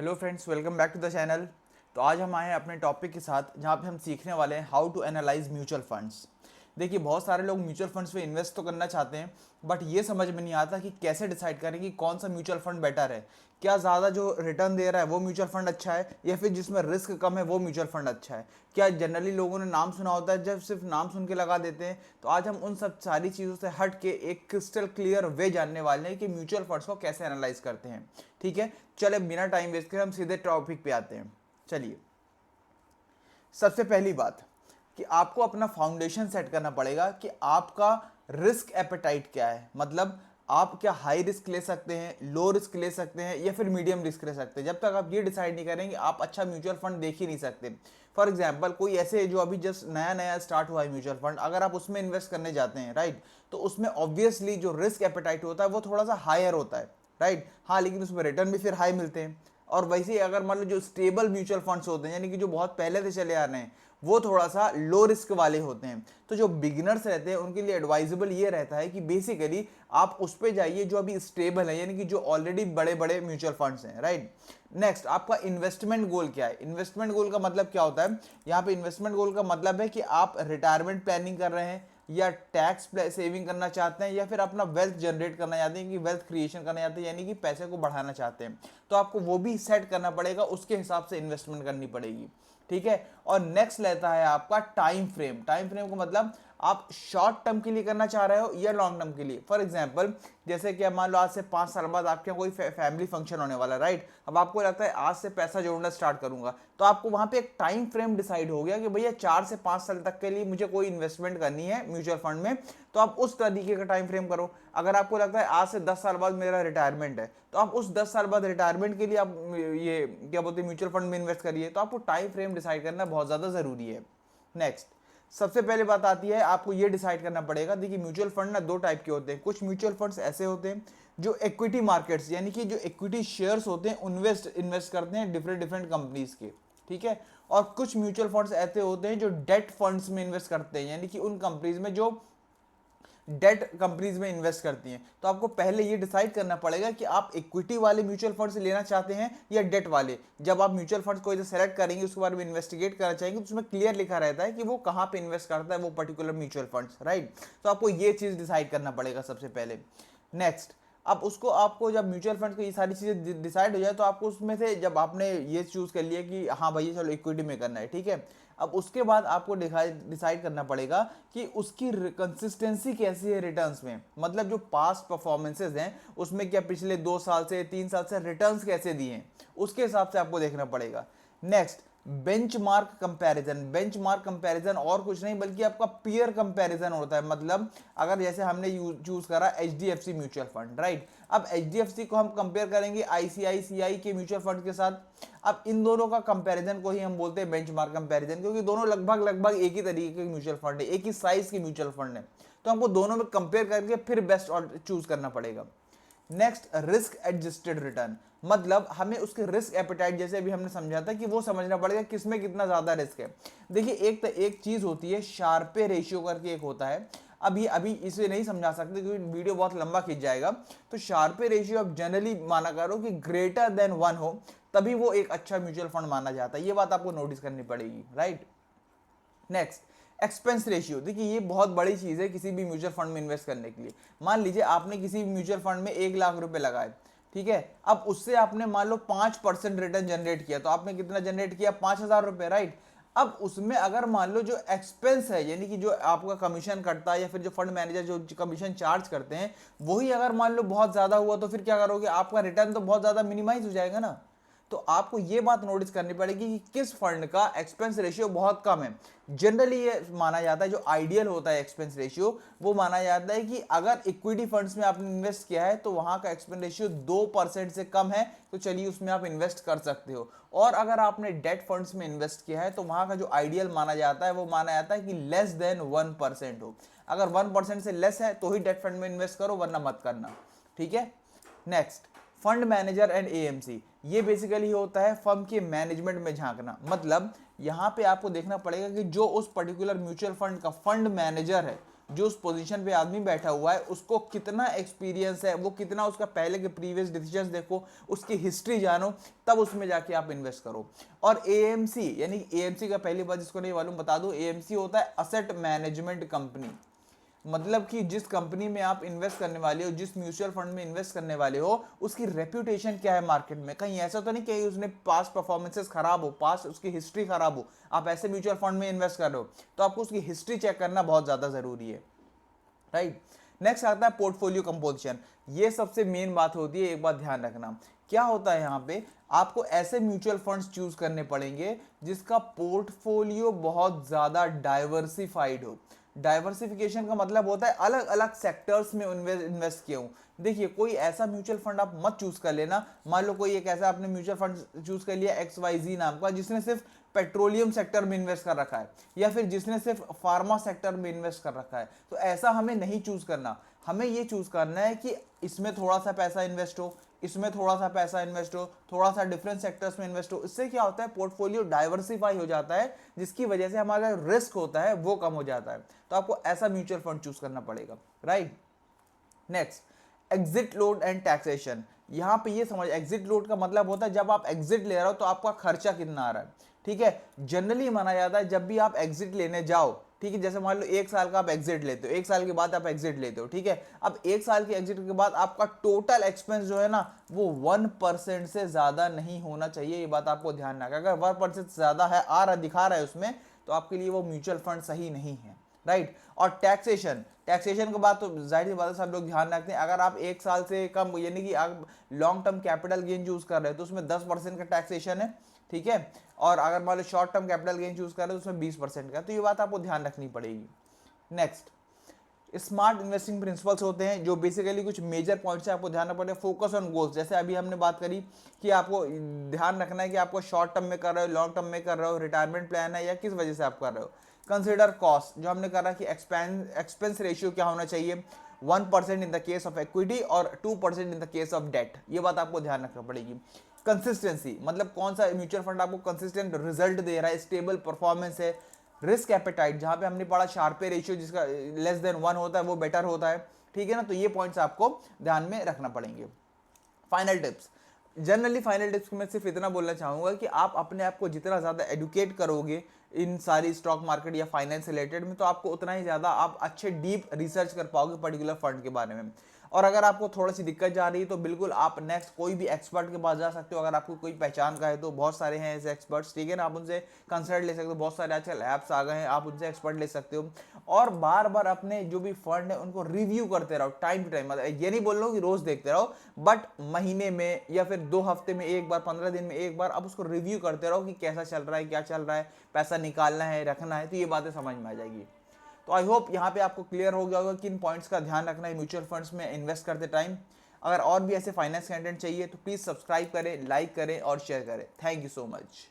Hello friends, welcome back to the channel. तो आज हम आए हैं अपने टॉपिक के साथ जहाँ पे हम सीखने वाले हैं how to analyse mutual funds. देखिए, बहुत सारे लोग म्यूचुअल फंड्स में इन्वेस्ट तो करना चाहते हैं, बट ये समझ में नहीं आता कि कैसे डिसाइड करें कि कौन सा म्यूचुअल फंड बेटर है। क्या ज़्यादा जो रिटर्न दे रहा है वो म्यूचुअल फंड अच्छा है, या फिर जिसमें रिस्क कम है वो म्यूचुअल फंड अच्छा है। क्या जनरली लोगों ने नाम सुना होता है, जब सिर्फ नाम सुन के लगा देते हैं। तो आज हम उन सब सारी चीज़ों से हट के एक क्रिस्टल क्लियर वे जानने वाले हैं कि म्यूचुअल फंड्स को कैसे एनालाइज करते हैं। ठीक है, चले बिना टाइम वेस्ट करे हम सीधे टॉपिक पे आते हैं। चलिए, सबसे पहली बात कि आपको अपना फाउंडेशन सेट करना पड़ेगा कि आपका रिस्क एपेटाइट क्या है। मतलब आप क्या हाई रिस्क ले सकते हैं, लो रिस्क ले सकते हैं, या फिर मीडियम रिस्क ले सकते हैं। जब तक आप ये डिसाइड नहीं करेंगे आप अच्छा म्यूचुअल फंड देख ही नहीं सकते। फॉर एग्जाम्पल, कोई ऐसे जो अभी जस्ट नया नया स्टार्ट हुआ है म्यूचुअल फंड, अगर आप उसमें इन्वेस्ट करने जाते हैं, राइट, तो उसमें ऑब्वियसली जो रिस्क एपेटाइट होता है वो थोड़ा सा हायर होता है, राइट। हाँ, लेकिन उसमें रिटर्न भी फिर हाई मिलते हैं। और वैसे ही अगर मान लो जो स्टेबल म्यूचुअल फंड्स होते हैं, यानी कि जो बहुत पहले से चले आ रहे हैं, वो थोड़ा सा लो रिस्क वाले होते हैं। तो जो बिगिनर्स रहते हैं उनके लिए एडवाइजेबल ये रहता है कि बेसिकली आप उस पे जाइए जो अभी स्टेबल है, यानी कि जो ऑलरेडी बड़े बड़े म्यूचुअल फंड्स हैं, राइट। नेक्स्ट, आपका इन्वेस्टमेंट गोल क्या है। इन्वेस्टमेंट गोल का मतलब क्या होता है, यहाँ पे इन्वेस्टमेंट गोल का मतलब है कि आप रिटायरमेंट प्लानिंग कर रहे हैं, या टैक्स सेविंग करना चाहते हैं, या फिर अपना वेल्थ जनरेट करना चाहते हैं, कि वेल्थ क्रिएशन करना चाहते हैं, यानी कि पैसे को बढ़ाना चाहते हैं। तो आपको वो भी सेट करना पड़ेगा, उसके हिसाब से इन्वेस्टमेंट करनी पड़ेगी। ठीक है। और नेक्स्ट लेता है आपका टाइम फ्रेम। टाइम फ्रेम का मतलब आप शॉर्ट टर्म के लिए करना चाह रहे हो या लॉन्ग टर्म के लिए। फॉर एग्जांपल, जैसे कि मान लो आज से 5 साल बाद आपके यहाँ कोई फैमिली फंक्शन होने वाला है, राइट। अब आपको लगता है आज से पैसा जोड़ना स्टार्ट करूंगा, तो आपको वहां पे एक टाइम फ्रेम डिसाइड हो गया कि भैया 4 से 5 साल तक के लिए मुझे कोई इन्वेस्टमेंट करनी है म्यूचुअल फंड में। तो आप उस तरीके का टाइम फ्रेम करो। अगर आपको लगता है आज से 10 साल बाद मेरा रिटायरमेंट है, तो आप उस 10 साल बाद रिटायरमेंट के लिए आप ये क्या बोलते हैं म्यूचुअल फंड में इन्वेस्ट करिए। तो आपको टाइम फ्रेम डिसाइड करना बहुत ज्यादा जरूरी है। नेक्स्ट, सबसे पहले बात आती है, आपको ये डिसाइड करना पड़ेगा। देखिए, म्यूचुअल फंड ना दो टाइप के होते हैं। कुछ म्यूचुअल फंड्स ऐसे होते हैं जो इक्विटी मार्केट्स, यानी कि जो इक्विटी शेयर्स होते हैं, इन्वेस्ट करते हैं डिफरेंट डिफरेंट कंपनीज के। ठीक है। और कुछ म्यूचुअल फंड्स ऐसे होते हैं जो डेट फंड्स में इन्वेस्ट करते हैं, यानी कि उन कंपनीज में जो डेट कंपनीज में इन्वेस्ट करती हैं। तो आपको पहले ये डिसाइड करना पड़ेगा कि आप इक्विटी वाले म्यूचुअल फंड से लेना चाहते हैं या डेट वाले। जब आप म्यूचुअल फंड को सेलेक्ट करेंगे, उसके बारे में इन्वेस्टिगेट करना चाहेंगे, तो उसमें क्लियर लिखा रहता है कि वो कहां पे इन्वेस्ट करता है वो पर्टिकुलर म्यूचुअल फंड्स, राइट। तो आपको ये चीज डिसाइड करना पड़ेगा सबसे पहले। नेक्स्ट, अब उसको आपको जब म्यूचुअल फंड को ये सारी चीजें डिसाइड हो जाए, तो आपको उसमें से जब आपने ये चूज कर लिया कि हाँ भैया चलो इक्विटी में करना है, ठीक है, अब उसके बाद आपको डिसाइड करना पड़ेगा कि उसकी कंसिस्टेंसी कैसी है रिटर्न्स में। मतलब जो पास्ट परफॉर्मेंसेज हैं उसमें क्या पिछले 2 साल से 3 साल से रिटर्न्स कैसे दिए हैं, उसके हिसाब से आपको देखना पड़ेगा। Next, benchmark comparison. Benchmark comparison और कुछ नहीं बल्कि आपका पीयर कंपैरिजन होता है। मतलब अगर जैसे हमने चूज करा एचडीएफसी म्यूचुअल फंड, राइट। अब एचडीएफसी को हम कंपेयर करेंगे आईसीआईसीआई के म्यूचुअल फंड के साथ। अब इन दोनों का कंपैरिजन को ही हम बोलते हैं बेंचमार्क कंपैरिजन, क्योंकि दोनों लगभग लगभग एक ही तरीके के म्यूचुअल फंड है, एक ही साइज के म्यूचुअल फंड है। तो हमको दोनों में कंपेयर करके फिर बेस्ट चूज करना पड़ेगा। Next, risk adjusted return. मतलब हमें उसके रिस्क एपेटाइट, जैसे अभी हमने समझा था, कि वो समझना पड़ेगा किसमें कितना ज्यादा रिस्क है। देखिए, एक चीज होती है शार्पे रेशियो करके एक होता है। अभी इसे नहीं समझा सकते क्योंकि वीडियो बहुत लंबा खींच जाएगा। तो शार्पे रेशियो अब जनरली माना करो कि ग्रेटर देन 1 हो, तभी वो एक अच्छा म्यूचुअल फंड माना जाता है। ये बात आपको नोटिस करनी पड़ेगी, राइट। Next, expense ratio. देखिए, ये बहुत बड़ी चीज है किसी भी म्यूचुअल फंड में इन्वेस्ट करने के लिए। मान लीजिए आपने किसी म्यूचुअल फंड में 1 लाख रुपए लगाए, ठीक है। अब उससे आपने मान लो 5% रिटर्न जनरेट किया, तो आपने कितना जनरेट किया, 5,000 रुपए, राइट। अब उसमें अगर मान लो जो एक्सपेंस है, यानी कि जो आपका कमीशन कटता है या फिर जो फंड मैनेजर जो कमीशन चार्ज करते हैं, वही अगर मान लो बहुत ज्यादा हुआ, तो फिर क्या करोगे, आपका रिटर्न तो बहुत ज्यादा मिनिमाइज हो जाएगा ना। तो आपको ये बात नोटिस करनी पड़ेगी कि किस फंड का एक्सपेंस रेशियो बहुत कम है। जनरली ये माना जाता है, जो आइडियल होता है एक्सपेंस रेशियो, वो माना जाता है कि अगर इक्विटी फंड्स में आपने इन्वेस्ट किया है तो वहां का एक्सपेंस रेशियो 2% से कम है, तो चलिए उसमें आप इन्वेस्ट कर सकते हो। और अगर आपने डेट फंड्स में इन्वेस्ट किया है तो वहां का जो आइडियल माना जाता है वो माना जाता है कि लेस देन 1% हो। अगर 1% से लेस है तो ही डेट फंड में इन्वेस्ट करो, वरना मत करना। ठीक है। Next, fund manager and AMC. ये बेसिकली होता है फर्म के मैनेजमेंट में झांकना। मतलब यहां पे आपको देखना पड़ेगा कि जो उस पर्टिकुलर म्यूचुअल फंड का फंड मैनेजर है जो उस पोजीशन पे आदमी बैठा हुआ है उसको कितना एक्सपीरियंस है, वो कितना उसका पहले के प्रीवियस डिसीजंस देखो, उसकी हिस्ट्री जानो, तब उसमें जाके आप इन्वेस्ट करो। और एएमसी, यानी एएमसी का पहली बार जिसको नहीं मालूम बता दूं, एएमसी होता है असेट मैनेजमेंट कंपनी। मतलब कि जिस कंपनी में आप इन्वेस्ट करने वाले हो, जिस म्यूचुअल फंड में इन्वेस्ट करने वाले हो, उसकी रेप्यूटेशन क्या है मार्केट में। कहीं ऐसा तो नहीं कि उसने पास्ट परफॉर्मेंसेस खराब हो, पास्ट उसकी हिस्ट्री खराब हो, आप ऐसे म्यूचुअल फंड में इन्वेस्ट कर रहे हो, तो आपको उसकी हिस्ट्री चेक करना बहुत ज्यादा जरूरी है, राइट। नेक्स्ट आता है पोर्टफोलियो कंपोजिशन। ये सबसे मेन बात होती है, एक बात ध्यान रखना। क्या होता है यहाँ पे, आपको ऐसे म्यूचुअल फंड्स चूज करने पड़ेंगे जिसका पोर्टफोलियो बहुत ज्यादा डाइवर्सिफाइड हो। डाइवर्सिफिकेशन का मतलब होता है अलग अलग सेक्टर्स में इन्वेस्ट किया हूँ। देखिए, कोई ऐसा म्यूचुअल फंड आप मत चूज कर लेना, मान लो कोई एक ऐसा आपने म्यूचुअल फंड चूज कर लिया XYZ नाम का, जिसने सिर्फ पेट्रोलियम सेक्टर में इन्वेस्ट कर रखा है, या फिर जिसने सिर्फ फार्मा सेक्टर में इन्वेस्ट कर रखा है, तो ऐसा हमें नहीं चूज करना। हमें ये चूज करना है कि इसमें थोड़ा सा पैसा इन्वेस्ट हो, इसमें थोड़ा सा पैसा इन्वेस्ट हो, थोड़ा सा डिफरेंट सेक्टर्स में इन्वेस्ट हो। इससे क्या होता है, पोर्टफोलियो डाइवर्सिफाई हो जाता है, जिसकी वजह से हमारा रिस्क होता है वो कम हो जाता है। तो आपको ऐसा म्यूचुअल फंड चूज करना पड़ेगा, right. Next, exit load and taxation. यहां पे ये समझ, एग्जिट लोड का मतलब होता है जब आप एग्जिट ले रहे हो तो आपका खर्चा कितना आ रहा है, ठीक है। जनरली माना जाता है जब भी आप एग्जिट लेने जाओ, ठीक है, जैसे मान लो 1 साल का आप एग्जिट लेते हो, 1 साल के बाद आप एग्जिट लेते हो, ठीक है। अब 1 साल के एग्जिट के बाद आपका टोटल एक्सपेंस जो है ना, वो 1% से ज्यादा नहीं होना चाहिए। ये बात आपको ध्यान रखना, अगर 1% से ज्यादा है, आ रहा दिखा रहा है उसमें, तो आपके लिए वो म्यूचुअल फंड सही नहीं है, राइट। और टैक्सेशन, टैक्सेशन के बाद तो जाहिर सी बात है सब लोग ध्यान रखते हैं, अगर आप 1 साल से कम, यानी कि आप long term capital gain choose कर रहे हो तो उसमें 10% का टैक्सेशन है, ठीक है। और अगर मान लो short term capital gain choose कर रहे हो तो उसमें 20% का, तो ये बात आपको ध्यान रखनी पड़ेगी। नेक्स्ट, स्मार्ट इन्वेस्टिंग प्रिंसिपल्स होते हैं, जो बेसिकली कुछ मेजर पॉइंट्स है, आपको ध्यान रखना पड़ेगा। फोकस ऑन गोल्स, जैसे अभी हमने बात करी कि आपको ध्यान रखना है कि आपको शॉर्ट टर्म में कर रहे हो, लॉन्ग टर्म में कर रहे हो, रिटायरमेंट प्लान है, या किस वजह से आप कर रहे हो। कंसिडर कॉस्ट, जो हमने करा कि एक्सपेंस रेशियो क्या होना चाहिए, 1% in the case of equity और 2% in the case of debt. ये बात आपको ध्यान रखना पड़ेगी। कंसिस्टेंसी, मतलब कौन सा म्यूचुअल फंड आपको कंसिस्टेंट रिजल्ट दे रहा है, स्टेबल परफॉर्मेंस है। रिस्क एपेटाइट, जहां पे हमने पढ़ा शार्पे रेशियो जिसका लेस देन 1 होता है वो बेटर होता है, ठीक है ना। तो ये पॉइंट्स आपको ध्यान में रखना पड़ेंगे। Final tips, generally final tips में सिर्फ इतना बोलना चाहूंगा कि आप अपने आप को जितना ज़्यादा एडुकेट करोगे इन सारी स्टॉक मार्केट या फाइनेंस रिलेटेड में, तो आपको उतना ही ज़्यादा आप अच्छे डीप रिसर्च कर पाओगे पर्टिकुलर फंड के बारे में। और अगर आपको थोड़ी सी दिक्कत जा रही है तो बिल्कुल आप नेक्स्ट कोई भी एक्सपर्ट के पास जा सकते हो। अगर आपको कोई पहचान का है तो बहुत सारे हैं ऐसे एक्सपर्ट्स, ठीक है ना, आप उनसे कंसल्ट ले सकते हो। बहुत सारे आजकल ऐप्स आ गए हैं, आप उनसे एक्सपर्ट ले सकते हो। और बार बार अपने जो भी फंड है उनको रिव्यू करते रहो टाइम टू टाइम। मतलब ये नहीं बोल रहा हूँ कि रोज देखते रहो, बट महीने में या फिर 2 हफ्ते में एक बार, 15 दिन में एक बार आप उसको रिव्यू करते रहो कि कैसा चल रहा है, क्या चल रहा है, पैसा निकालना है, रखना है, तो ये बातें समझ में आ जाएगी। तो आई होप यहाँ पे आपको क्लियर हो गया होगा कि इन पॉइंट्स का ध्यान रखना है म्यूचुअल फंड्स में इन्वेस्ट करते टाइम। अगर और भी ऐसे फाइनेंस कंटेंट चाहिए तो प्लीज़ सब्सक्राइब करें, लाइक करें और शेयर करें। Thank you so much.